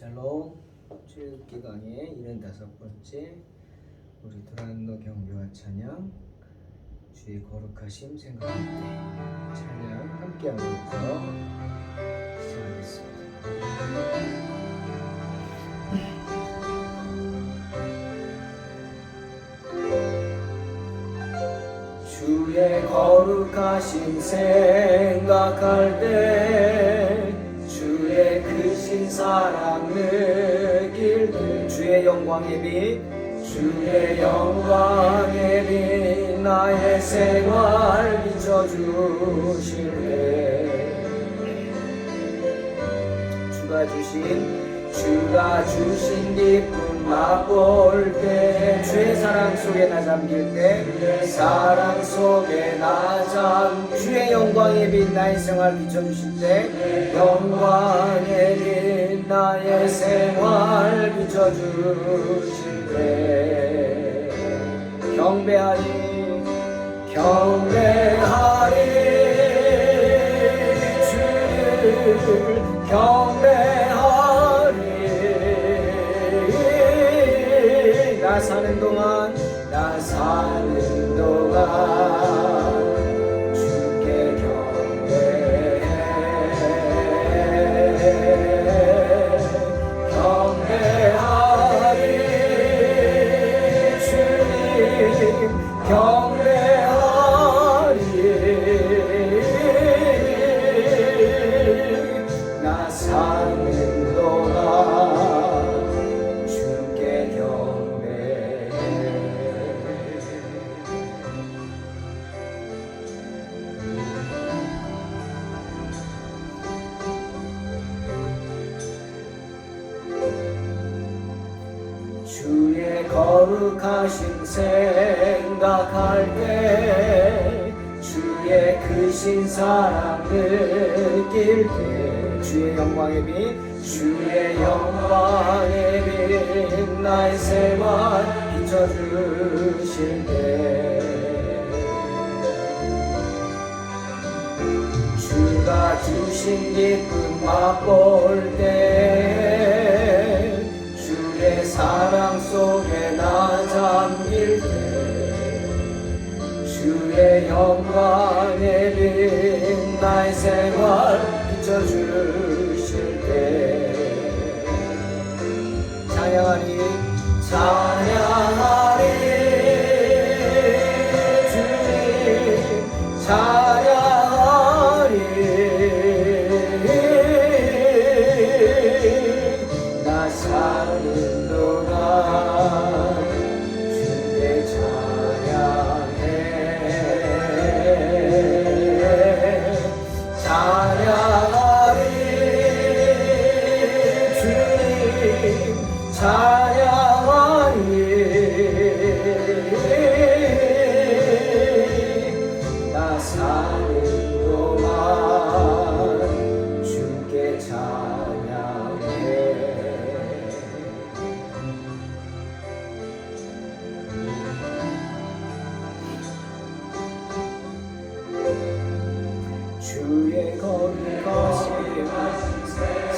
샬롬 주일기강의 75번째 우리 도란노 경배와 찬양 주의 거룩하심 생각할 때 찬양 함께하면서 시작하겠습니다. 주의 거룩하심 생각할 때 주의 크신 사랑 느낄 때 주의 영광의 빛 주의 영광의 빛 나의 생활 비춰주실 때 주가 주신 기쁨 맛볼 때 주의 사랑 속에 나 잠길 때 사랑 속에 나 주의 영광의 빛 나의 생활 비춰주실 때 영광의 빛 나의 생활 비춰주실 때 경배하리 주를 경배하리 나 사는 동안 주께 경배해 경배하리 주님 경배하리 나 사는 동안 주께 경배해 주의 거룩하신 생각할 때 주의 크신 사랑 느낄 때 주의 영광의 빛 주의 영광의 빛 나의 생활 비춰주실 때 주가 주신 기쁨 맛볼 때 주의 사랑 속에 나 잠길 때 주의 영광의 빛 나의 생활 비춰주실 때 찬양하리 주님 찬양하리 나 사는 동안 주께 찬양해 찬양하리 주님 찬양하리 나 사는 동안 주께 찬양해 주의 거룩하심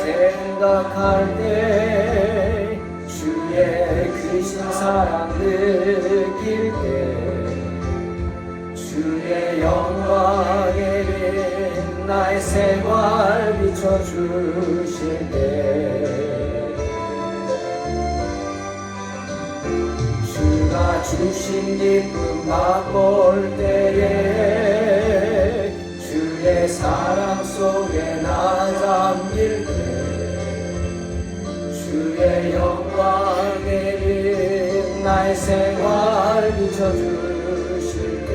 생각할 때 주의 크신 사랑 느낄 때 주의 영광의 빛 나의 생활 비춰주실 때 주가 주신 기쁨 맛볼 때에 주의 사랑 속에 나 잠길 때 주의 영광의 빛 나의 생활 비춰주실 때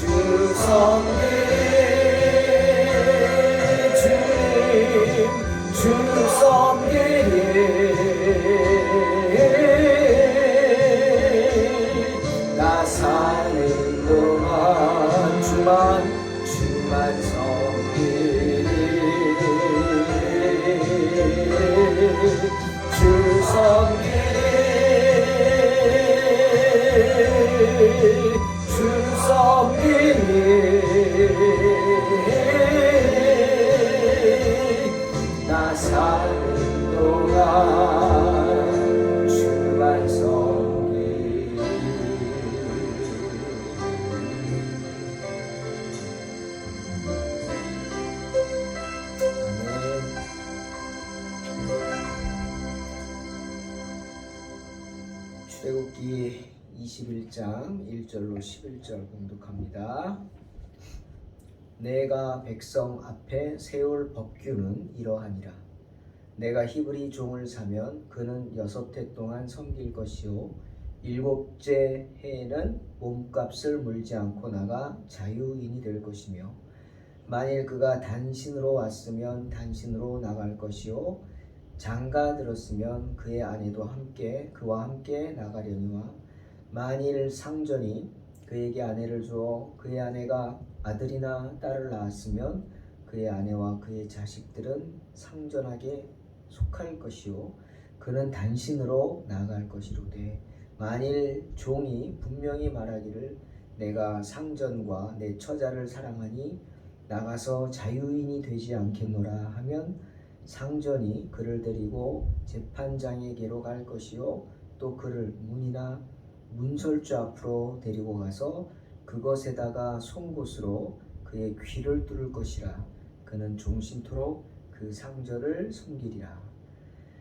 주 섬기리 주님 주 섬기리 나 사는 동안 주만 섬기리 주 섬기리 주 섬기리 21장 1절로 11절 봉독합니다. 내가 백성 앞에 세울 법규는 이러하니라. 내가 히브리 종을 사면 그는 6해 동안 섬길 것이요 7째 해에는 몸값을 물지 않고 나가 자유인이 될 것이며 만일 그가 단신으로 왔으면 단신으로 나갈 것이요 장가 들었으면 그의 아내도 함께 그와 함께 나가려니와 만일 상전이 그에게 아내를 주어 그의 아내가 아들이나 딸을 낳았으면 그의 아내와 그의 자식들은 상전에게 속할 것이요 그는 단신으로 나갈 것이로되 만일 종이 분명히 말하기를 내가 상전과 내 처자를 사랑하니 나가서 자유인이 되지 않겠노라 하면 상전이 그를 데리고 재판장에게로 갈 것이요 또 그를 문이나 문설주 앞으로 데리고 가서 그것에다가 송곳으로 그의 귀를 뚫을 것이라. 그는 종신토록 그 상전을 섬기리라.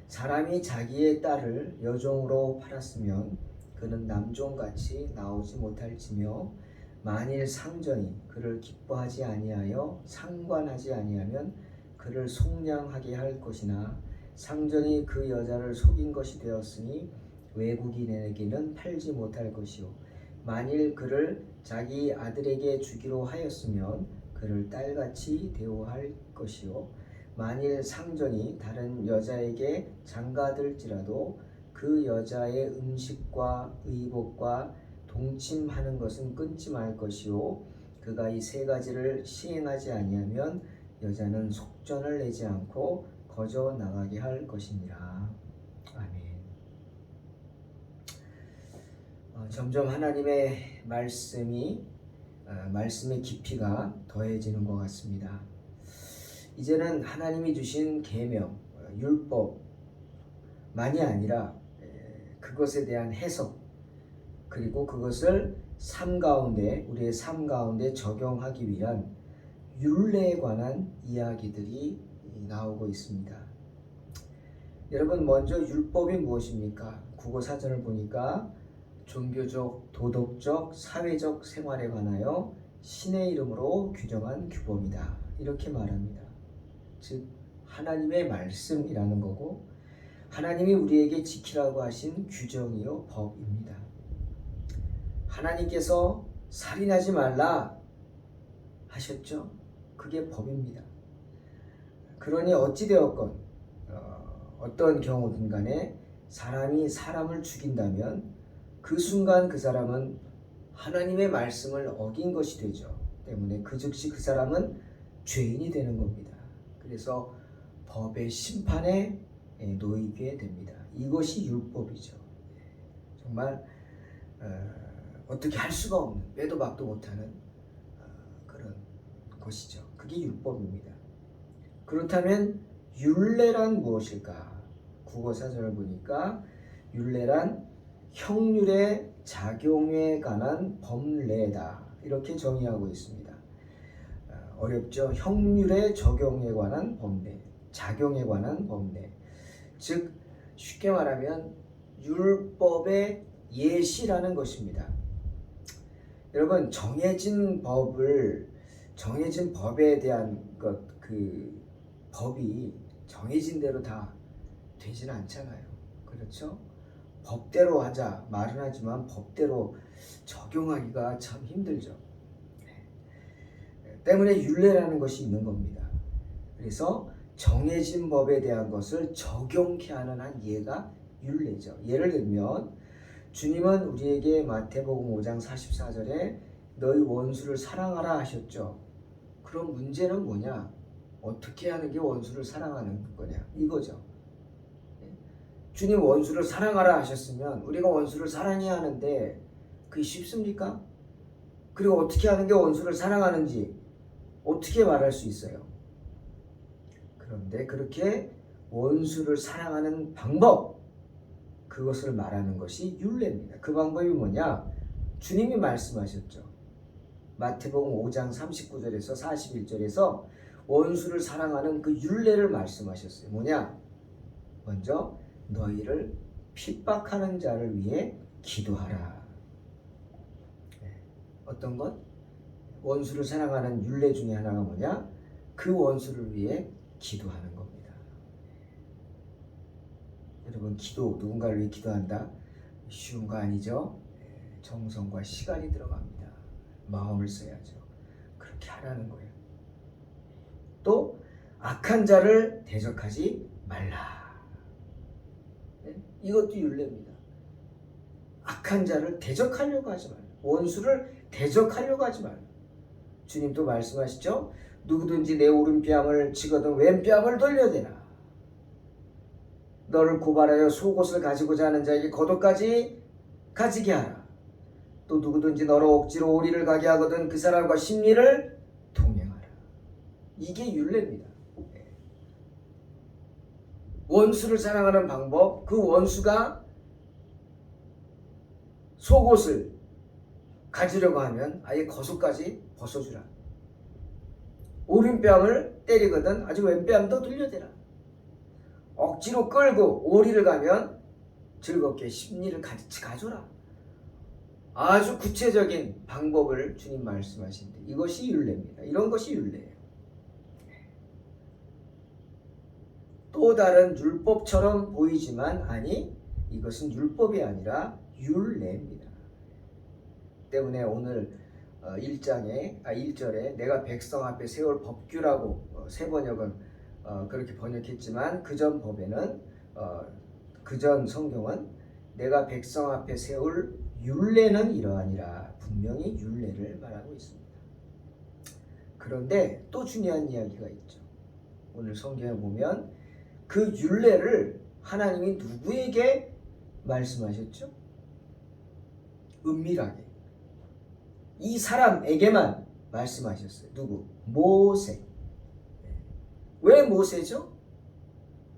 사람이 자기의 딸을 여종으로 팔았으면 그는 남종같이 나오지 못할지며 만일 상전이 그를 기뻐하지 아니하여 상관하지 아니하면 그를 속량하게 할 것이나 상전이 그 여자를 속인 것이 되었으니 외국인에게는 팔지 못할 것이요 만일 그를 자기 아들에게 주기로 하였으면 그를 딸같이 대우할 것이요 만일 상전이 다른 여자에게 장가들지라도 그 여자의 음식과 의복과 동침하는 것은 끊지 말 것이요 그가 이 3가지를 시행하지 아니하면 여자는 속전을 내지 않고 거저 나가게 할 것이니라. 아멘. 점점 하나님의 말씀의 깊이가 더해지는 것 같습니다. 이제는 하나님이 주신 계명, 율법만이 아니라 그것에 대한 해석 그리고 그것을 우리의 삶 가운데 적용하기 위한 율례에 관한 이야기들이 나오고 있습니다. 여러분, 먼저 율법이 무엇입니까? 국어사전을 보니까 종교적, 도덕적, 사회적 생활에 관하여 신의 이름으로 규정한 규범이다. 이렇게 말합니다. 즉 하나님의 말씀이라는 거고 하나님이 우리에게 지키라고 하신 규정이요 법입니다. 하나님께서 살인하지 말라 하셨죠? 그게 법입니다. 그러니 어찌되었건 어떤 경우든 간에 사람이 사람을 죽인다면 그 순간 그 사람은 하나님의 말씀을 어긴 것이 되죠. 때문에 그 즉시 그 사람은 죄인이 되는 겁니다. 그래서 법의 심판에 놓이게 됩니다. 이것이 율법이죠. 정말 어떻게 할 수가 없는, 빼도 박도 못하는 그런 것이죠. 그게 율법입니다. 그렇다면 율례란 무엇일까? 국어사전을 보니까 율례란 형률의 작용에 관한 법례다. 이렇게 정의하고 있습니다. 어렵죠? 형률의 적용에 관한 법례, 작용에 관한 법례. 즉 쉽게 말하면 율법의 예시라는 것입니다. 여러분, 정해진 법에 대한 그 법이 정해진 대로 다 되지는 않잖아요. 그렇죠? 법대로 하자 말은 하지만 법대로 적용하기가 참 힘들죠. 때문에 율례라는 것이 있는 겁니다. 그래서 정해진 법에 대한 것을 적용케 하는 한 예가 율례죠. 예를 들면 주님은 우리에게 마태복음 5장 44절에 너희 원수를 사랑하라 하셨죠. 그럼 문제는 뭐냐? 어떻게 하는 게 원수를 사랑하는 거냐? 이거죠. 주님 원수를 사랑하라 하셨으면 우리가 원수를 사랑해야 하는데 그게 쉽습니까? 그리고 어떻게 하는 게 원수를 사랑하는지 어떻게 말할 수 있어요? 그런데 그렇게 원수를 사랑하는 방법, 그것을 말하는 것이 율례입니다. 그 방법이 뭐냐? 주님이 말씀하셨죠. 마태복음 5장 39절에서 41절에서 원수를 사랑하는 그 율례를 말씀하셨어요. 뭐냐? 먼저 너희를 핍박하는 자를 위해 기도하라. 어떤 것? 원수를 사랑하는 율례 중에 하나가 뭐냐? 그 원수를 위해 기도하는 겁니다. 여러분, 기도, 누군가를 위해 기도한다? 쉬운 거 아니죠? 정성과 시간이 들어갑니다. 마음을 써야죠. 그렇게 하라는 거예요. 또 악한 자를 대적하지 말라. 이것도 율례입니다. 악한 자를 대적하려고 하지 말라. 원수를 대적하려고 하지 말라. 주님도 말씀하시죠. 누구든지 내 오른뺨을 치거든 왼뺨을 돌려대라. 너를 고발하여 속옷을 가지고자 하는 자에게 겉옷까지 가지게 하라. 또 누구든지 너를 억지로 오리를 가게 하거든 그 사람과 심리를 동행하라. 이게 율례입니다. 원수를 사랑하는 방법, 그 원수가 속옷을 가지려고 하면 아예 겉옷까지 벗어주라. 오른뺨을 때리거든 아주 왼뺨도 돌려대라. 억지로 끌고 오리를 가면 즐겁게 심리를 같이 가져라. 아주 구체적인 방법을 주님 말씀하신데 이것이 율례입니다. 이런 것이 율례예요. 또 다른 율법처럼 보이지만 아니, 이것은 율법이 아니라 율례입니다. 때문에 오늘 1절에 내가 백성 앞에 세울 법규라고 새번역은 그렇게 번역했지만 그전 법에는 그전 성경은 내가 백성 앞에 세울 율례는 이러하니라 분명히 율례를 말하고 있습니다. 그런데 또 중요한 이야기가 있죠. 오늘 성경에 보면 그 율례를 하나님이 누구에게 말씀하셨죠? 은밀하게 이 사람에게만 말씀하셨어요. 누구? 모세. 왜 모세죠?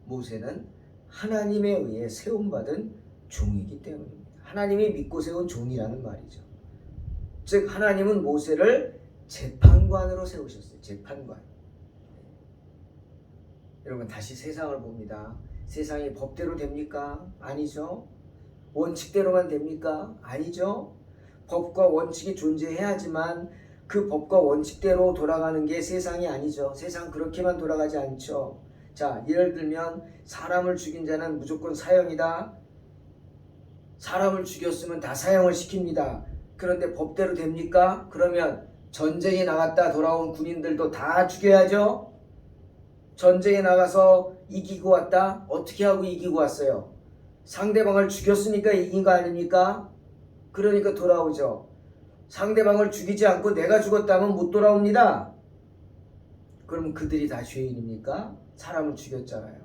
모세는 하나님에 의해 세움받은 종이기 때문입니다. 하나님이 믿고 세운 종이라는 말이죠. 즉 하나님은 모세를 재판관으로 세우셨어요. 재판관. 여러분 다시 세상을 봅니다. 세상이 법대로 됩니까? 아니죠. 원칙대로만 됩니까? 아니죠. 법과 원칙이 존재해야지만 그 법과 원칙대로 돌아가는 게 세상이 아니죠. 세상 그렇게만 돌아가지 않죠. 자, 예를 들면 사람을 죽인 자는 무조건 사형이다. 사람을 죽였으면 다 사형을 시킵니다. 그런데 법대로 됩니까? 그러면 전쟁에 나갔다 돌아온 군인들도 다 죽여야죠. 전쟁에 나가서 이기고 왔다? 어떻게 하고 이기고 왔어요? 상대방을 죽였으니까 이긴 거 아닙니까? 그러니까 돌아오죠. 상대방을 죽이지 않고 내가 죽었다면 못 돌아옵니다. 그럼 그들이 다 죄인입니까? 사람을 죽였잖아요.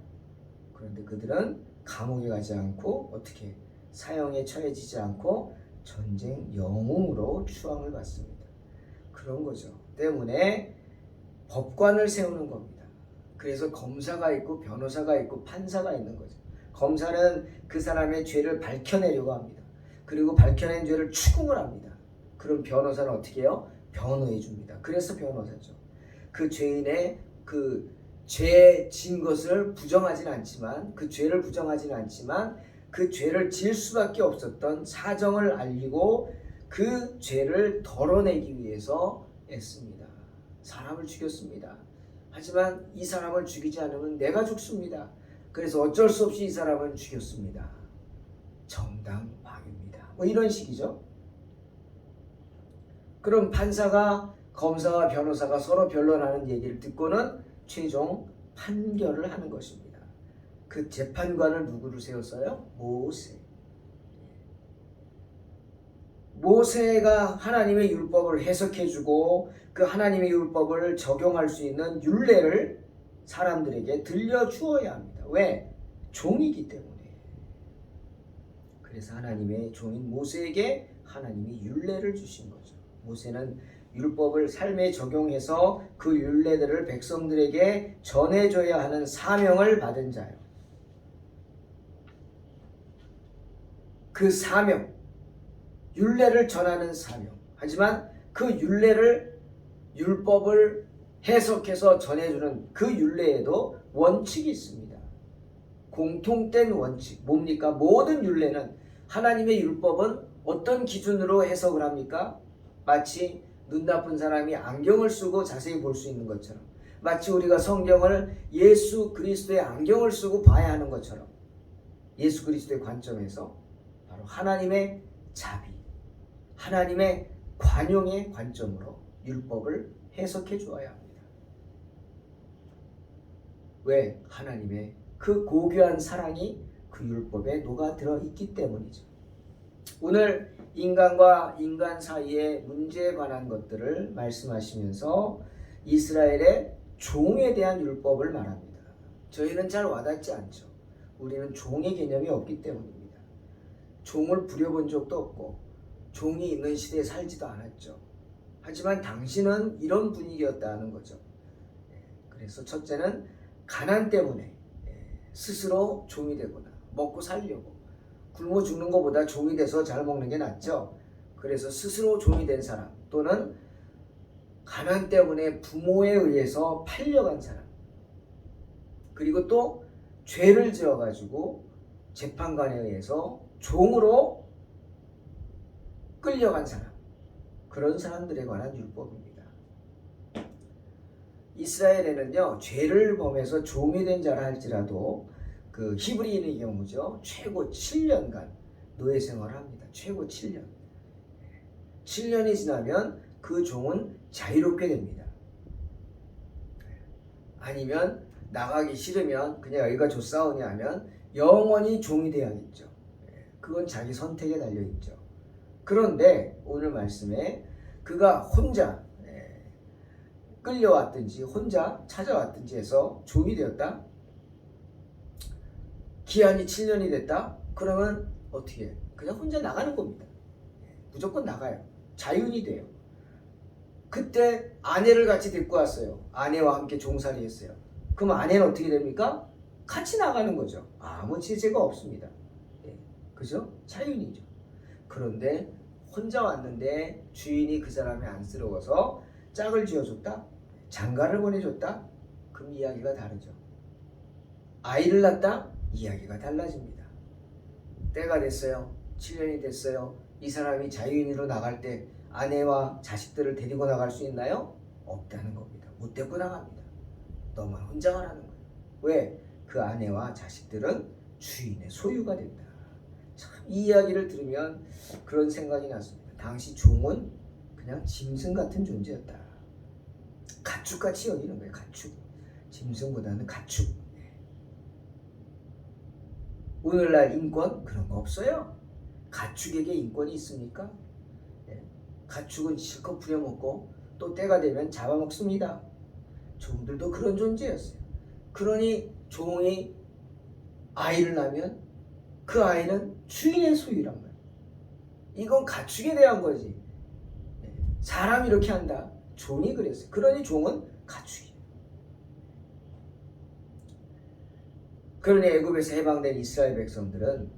그런데 그들은 감옥에 가지 않고 어떻게 사형에 처해지지 않고 전쟁 영웅으로 추앙을 받습니다. 그런 거죠. 때문에 법관을 세우는 겁니다. 그래서 검사가 있고 변호사가 있고 판사가 있는 거죠. 검사는 그 사람의 죄를 밝혀내려고 합니다. 그리고 밝혀낸 죄를 추궁을 합니다. 그럼 변호사는 어떻게 해요? 변호해 줍니다. 그래서 변호사죠. 그 죄인의 그 죄 진 것을 부정하지는 않지만 그 죄를 부정하지는 않지만 그 죄를 질 수밖에 없었던 사정을 알리고 그 죄를 덜어내기 위해서 애씁니다. 사람을 죽였습니다. 하지만 이 사람을 죽이지 않으면 내가 죽습니다. 그래서 어쩔 수 없이 이 사람을 죽였습니다. 정당방위입니다. 뭐 이런 식이죠. 그럼 판사가 검사와 변호사가 서로 변론하는 얘기를 듣고는 최종 판결을 하는 것입니다. 그 재판관을 누구를 세웠어요? 모세. 모세가 하나님의 율법을 해석해주고 그 하나님의 율법을 적용할 수 있는 율례를 사람들에게 들려주어야 합니다. 왜? 종이기 때문에. 그래서 하나님의 종인 모세에게 하나님이 율례를 주신 거죠. 모세는 율법을 삶에 적용해서 그 율례들을 백성들에게 전해줘야 하는 사명을 받은 자요. 그 사명, 율례를 전하는 사명. 하지만 그 율법을 해석해서 전해주는 그 율례에도 원칙이 있습니다. 공통된 원칙. 뭡니까? 모든 율례는 하나님의 율법은 어떤 기준으로 해석을 합니까? 마치 눈 나쁜 사람이 안경을 쓰고 자세히 볼 수 있는 것처럼, 마치 우리가 성경을 예수 그리스도의 안경을 쓰고 봐야 하는 것처럼, 예수 그리스도의 관점에서 바로 하나님의 자비, 하나님의 관용의 관점으로 율법을 해석해 주어야 합니다. 왜? 하나님의 그 고귀한 사랑이 그 율법에 녹아들어 있기 때문이죠. 오늘 인간과 인간 사이의 문제에 관한 것들을 말씀하시면서 이스라엘의 종에 대한 율법을 말합니다. 저희는 잘 와닿지 않죠. 우리는 종의 개념이 없기 때문입니다. 종을 부려본 적도 없고 종이 있는 시대에 살지도 않았죠. 하지만 당신은 이런 분위기였다는 거죠. 그래서 첫째는 가난 때문에 스스로 종이 되거나 먹고 살려고 굶어 죽는 것보다 종이 돼서 잘 먹는 게 낫죠. 그래서 스스로 종이 된 사람, 또는 가난 때문에 부모에 의해서 팔려간 사람, 그리고 또 죄를 지어가지고 재판관에 의해서 종으로 끌려간 사람, 그런 사람들에 관한 율법입니다. 이스라엘에는요, 죄를 범해서 종이 된 자라 할지라도 그 히브리인의 경우죠, 최고 7년간 노예 생활을 합니다. 최고 7년. 7년이 지나면 그 종은 자유롭게 됩니다. 아니면 나가기 싫으면 그냥 여기가 좋사오니 하면 영원히 종이 되어야겠죠. 그건 자기 선택에 달려있죠. 그런데 오늘 말씀에 그가 혼자 끌려왔든지 혼자 찾아왔든지 해서 종이 되었다. 기한이 7년이 됐다. 그러면 어떻게 해요? 그냥 혼자 나가는 겁니다. 무조건 나가요. 자윤이 돼요. 그때 아내를 같이 데리고 왔어요. 아내와 함께 종살이 했어요. 그럼 아내는 어떻게 됩니까? 같이 나가는 거죠. 아무 제재가 없습니다. 그죠? 자윤이죠. 그런데 혼자 왔는데 주인이 그 사람이 안쓰러워서 짝을 지어줬다? 장가를 보내줬다? 그럼 이야기가 다르죠. 아이를 낳았다? 이야기가 달라집니다. 때가 됐어요. 7년이 됐어요. 이 사람이 자유인으로 나갈 때 아내와 자식들을 데리고 나갈 수 있나요? 없다는 겁니다. 못 데리고 나갑니다. 너만 혼자 가라는 거예요. 왜? 그 아내와 자식들은 주인의 소유가 된다. 참, 이 이야기를 들으면 그런 생각이 났습니다. 당시 종은 그냥 짐승 같은 존재였다. 가축같이 여기는 거예요. 가축. 짐승보다는 가축. 오늘날 인권 그런 거 없어요. 가축에게 인권이 있습니까? 가축은 실컷 부려먹고 또 때가 되면 잡아먹습니다. 종들도 그런 존재였어요. 그러니 종이 아이를 낳으면 그 아이는 주인의 소유란 말이에요. 이건 가축에 대한 거지. 사람이 이렇게 한다. 종이 그랬어요. 그러니 종은 가축이에요. 그러니 애굽에서 해방된 이스라엘 백성들은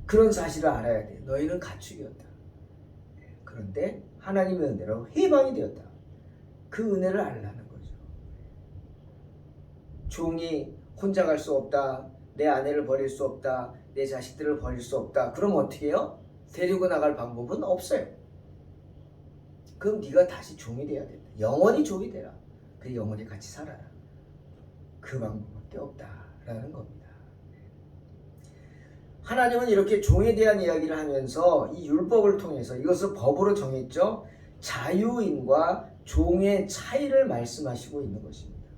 그런 사실을 알아야 돼. 너희는 가축이었다. 그런데 하나님의 은혜로 해방이 되었다. 그 은혜를 알라는 거죠. 종이 혼자 갈 수 없다. 내 아내를 버릴 수 없다. 내 자식들을 버릴 수 없다. 그럼 어떻게 해요? 데리고 나갈 방법은 없어요. 그럼 네가 다시 종이 돼야 된다. 영원히 종이 되라. 그 영원히 같이 살아라. 그 방법밖에 없다라는 겁니다. 하나님은 이렇게 종에 대한 이야기를 하면서 이 율법을 통해서 이것을 법으로 정했죠. 자유인과 종의 차이를 말씀하시고 있는 것입니다.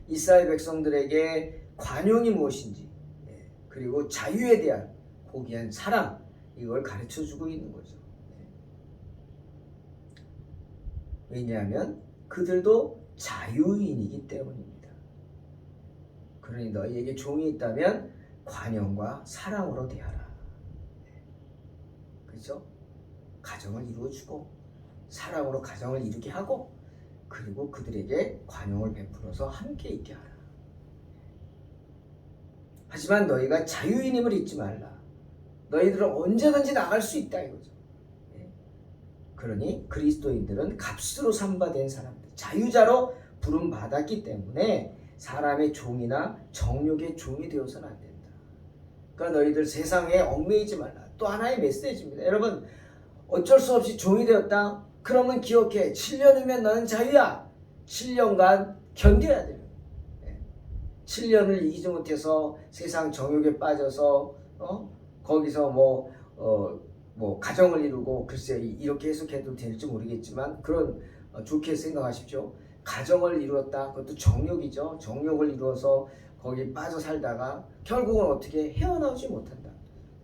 이스라엘 백성들에게 관용이 무엇인지, 그리고 자유에 대한 고귀한 사랑, 이걸 가르쳐주고 있는 거죠. 왜냐하면 그들도 자유인이기 때문입니다. 그러니 너희에게 종이 있다면 관용과 사랑으로 대하라. 그렇죠? 가정을 이루어주고 사랑으로 가정을 이루게 하고, 그리고 그들에게 관용을 베풀어서 함께 있게 하라. 하지만 너희가 자유인임을 잊지 말라. 너희들은 언제든지 나갈 수 있다 이거죠. 그러니 그리스도인들은 값으로 삼바된 사람들, 자유자로 부름받았기 때문에 사람의 종이나 정욕의 종이 되어서는 안 된다. 그러니까 너희들 세상에 얽매이지 말라. 또 하나의 메시지입니다. 여러분, 어쩔 수 없이 종이 되었다. 그러면 기억해. 7년이면 너는 자유야. 7년간 견뎌야 돼요. 7년을 이기지 못해서 세상 정욕에 빠져서 거기서 뭐 가정을 이루고 글쎄 이렇게 해석해도 될지 모르겠지만 그런 좋게 생각하십시오. 가정을 이루었다. 그것도 정욕이죠. 정욕을 이루어서 거기 빠져 살다가 결국은 어떻게 헤어나오지 못한다.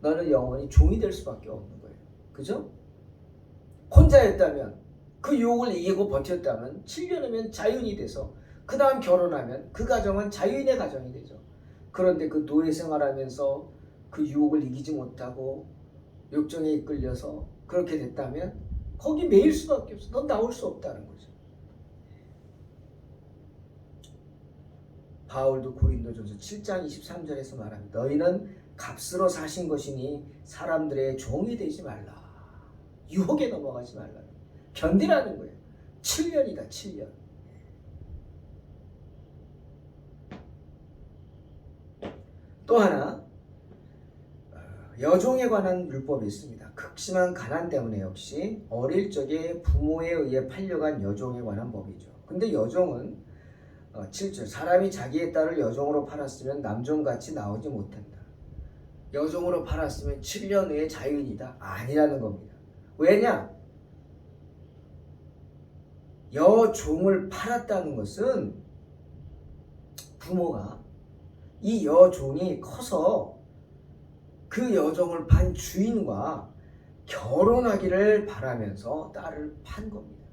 너는 영원히 종이 될 수밖에 없는 거예요. 그죠? 혼자였다면 그 유혹을 이기고 버텼다면 7년이면 자유인이 돼서 그 다음 결혼하면 그 가정은 자유인의 가정이 되죠. 그런데 그 노예 생활하면서 그 유혹을 이기지 못하고 욕정에 이끌려서 그렇게 됐다면 거기 매일 수밖에 없어. 넌 나올 수 없다는 거죠. 바울도 고린도전서 7장 23절에서 말합니다. 너희는 값으로 사신 것이니 사람들의 종이 되지 말라. 유혹에 넘어가지 말라. 견디라는 거예요. 7년이다. 7년. 또 하나 여종에 관한 율법이 있습니다. 극심한 가난 때문에 역시 어릴 적에 부모에 의해 팔려간 여종에 관한 법이죠. 근데 여종은 7절 사람이 자기의 딸을 여종으로 팔았으면 남종같이 나오지 못한다. 여종으로 팔았으면 7년 후에 자유인이다. 아니라는 겁니다. 왜냐? 여종을 팔았다는 것은 부모가 이 여종이 커서 그 여종을 판 주인과 결혼하기를 바라면서 딸을 판 겁니다.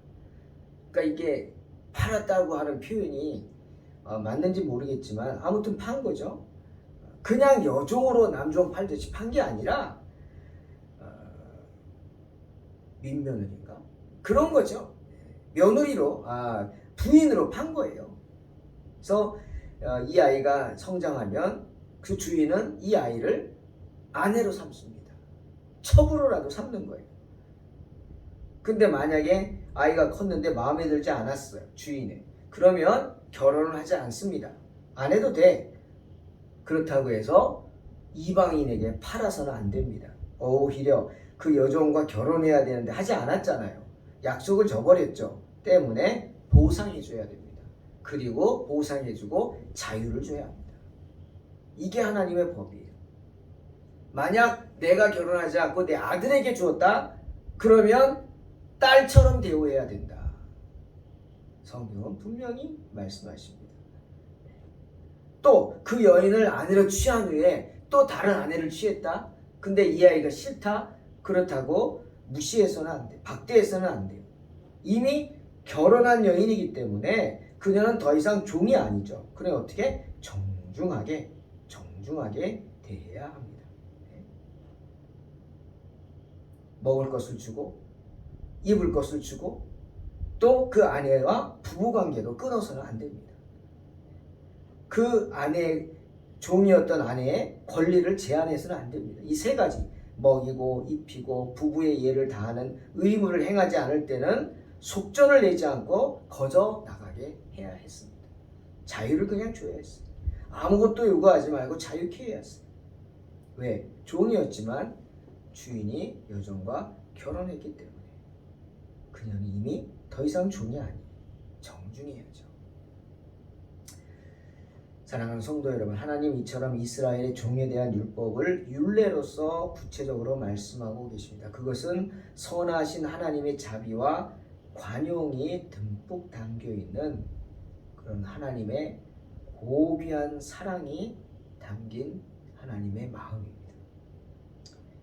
그러니까 이게 팔았다고 하는 표현이 맞는지 모르겠지만 아무튼 판 거죠. 그냥 여종으로 남종 팔듯이 판 게 아니라 민며느리인가? 그런 거죠. 며느리로 부인으로 판 거예요. 그래서 이 아이가 성장하면 그 주인은 이 아이를 아내로 삼습니다. 첩으로라도 삼는 거예요. 근데 만약에 아이가 컸는데 마음에 들지 않았어요. 주인에. 그러면 결혼을 하지 않습니다. 안 해도 돼. 그렇다고 해서 이방인에게 팔아서는 안 됩니다. 오히려 그 여종과 결혼해야 되는데 하지 않았잖아요. 약속을 저버렸죠. 때문에 보상해줘야 됩니다. 그리고 보상해주고 자유를 줘야 합니다. 이게 하나님의 법이에요. 만약 내가 결혼하지 않고 내 아들에게 주었다? 그러면 딸처럼 대우해야 된다. 성경은 분명히 말씀하십니다. 또 그 여인을 아내로 취한 후에 또 다른 아내를 취했다? 근데 이 아이가 싫다? 그렇다고 무시해서는 안 돼. 박대해서는 안 돼요. 이미 결혼한 여인이기 때문에 그녀는 더 이상 종이 아니죠. 그래 어떻게? 정중하게 대해야 합니다. 먹을 것을 주고 입을 것을 주고 또 그 아내와 부부관계도 끊어서는 안 됩니다. 그 아내 종이었던 아내의 권리를 제한해서는 안 됩니다. 이 세 가지 먹이고 입히고 부부의 예를 다하는 의무를 행하지 않을 때는 속전을 내지 않고 거저 나가게 해야 했습니다. 자유를 그냥 줘야 했어요. 아무것도 요구하지 말고 자유케 해야 했어요. 왜? 종이었지만 주인이 여종과 결혼했기 때문에 그녀는 이미 더 이상 종이 아니에요. 정중해야죠. 사랑하는 성도 여러분, 하나님 이처럼 이스라엘의 종에 대한 율법을 율례로서 구체적으로 말씀하고 계십니다. 그것은 선하신 하나님의 자비와 관용이 듬뿍 담겨있는 그런 하나님의 고귀한 사랑이 담긴 하나님의 마음입니다.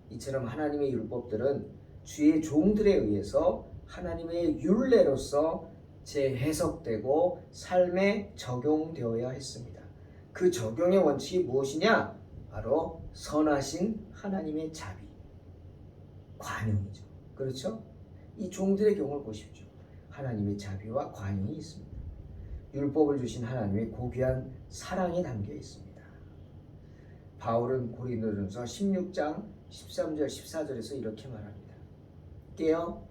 이처럼 하나님의 율법들은 주의 종들에 의해서 하나님의 율례로서 재해석되고 삶에 적용되어야 했습니다. 그 적용의 원칙이 무엇이냐? 바로 선하신 하나님의 자비, 관용이죠. 그렇죠? 이 종들의 경우를 보십시오. 하나님의 자비와 관용이 있습니다. 율법을 주신 하나님의 고귀한 사랑이 담겨 있습니다. 바울은 고린도전서 16장 13절 14절에서 이렇게 말합니다. 깨어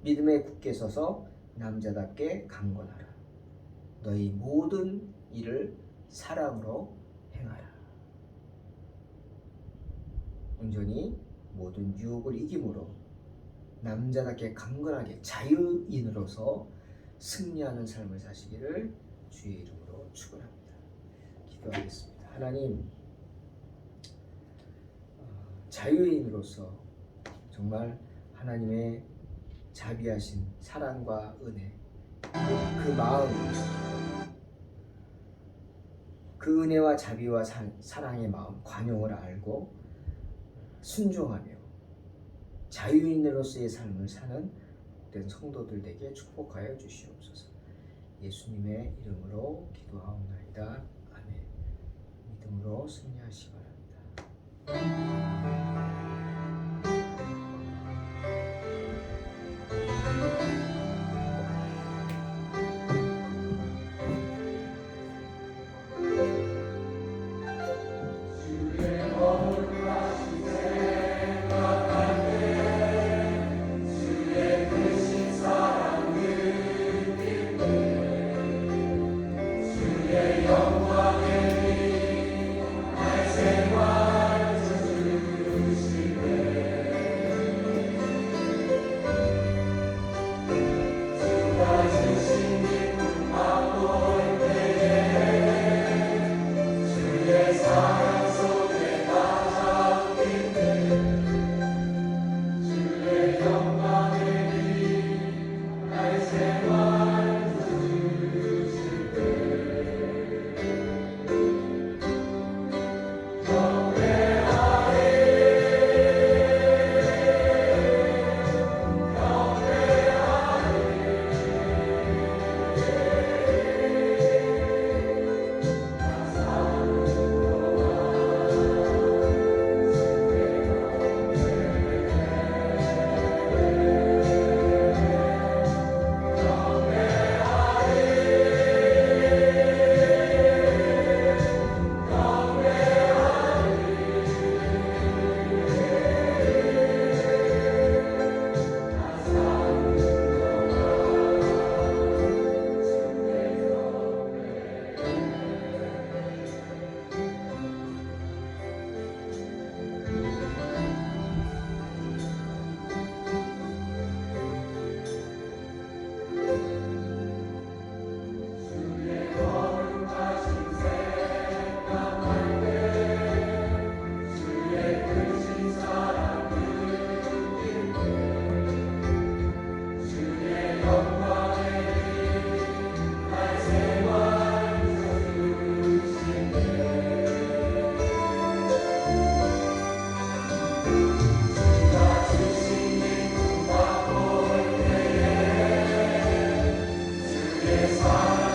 믿음에 굳게 서서 남자답게 강건하라. 너희 모든 일을 사랑으로 행하라. 온전히 모든 유혹을 이김으로 남자답게 강건하게 자유인으로서 승리하는 삶을 사시기를 주의 이름으로 축원합니다. 기도하겠습니다. 하나님, 자유인으로서 정말 하나님의 자비하신 사랑과 은혜, 그 마음, 그 은혜와 자비와 사랑의 마음, 관용을 알고 순종하며 자유인으로서의 삶을 사는 된 성도들 되게 축복하여 주시옵소서. 예수님의 이름으로 기도하옵나이다. 아멘. 믿음으로 승리하시기 바랍니다. 사랑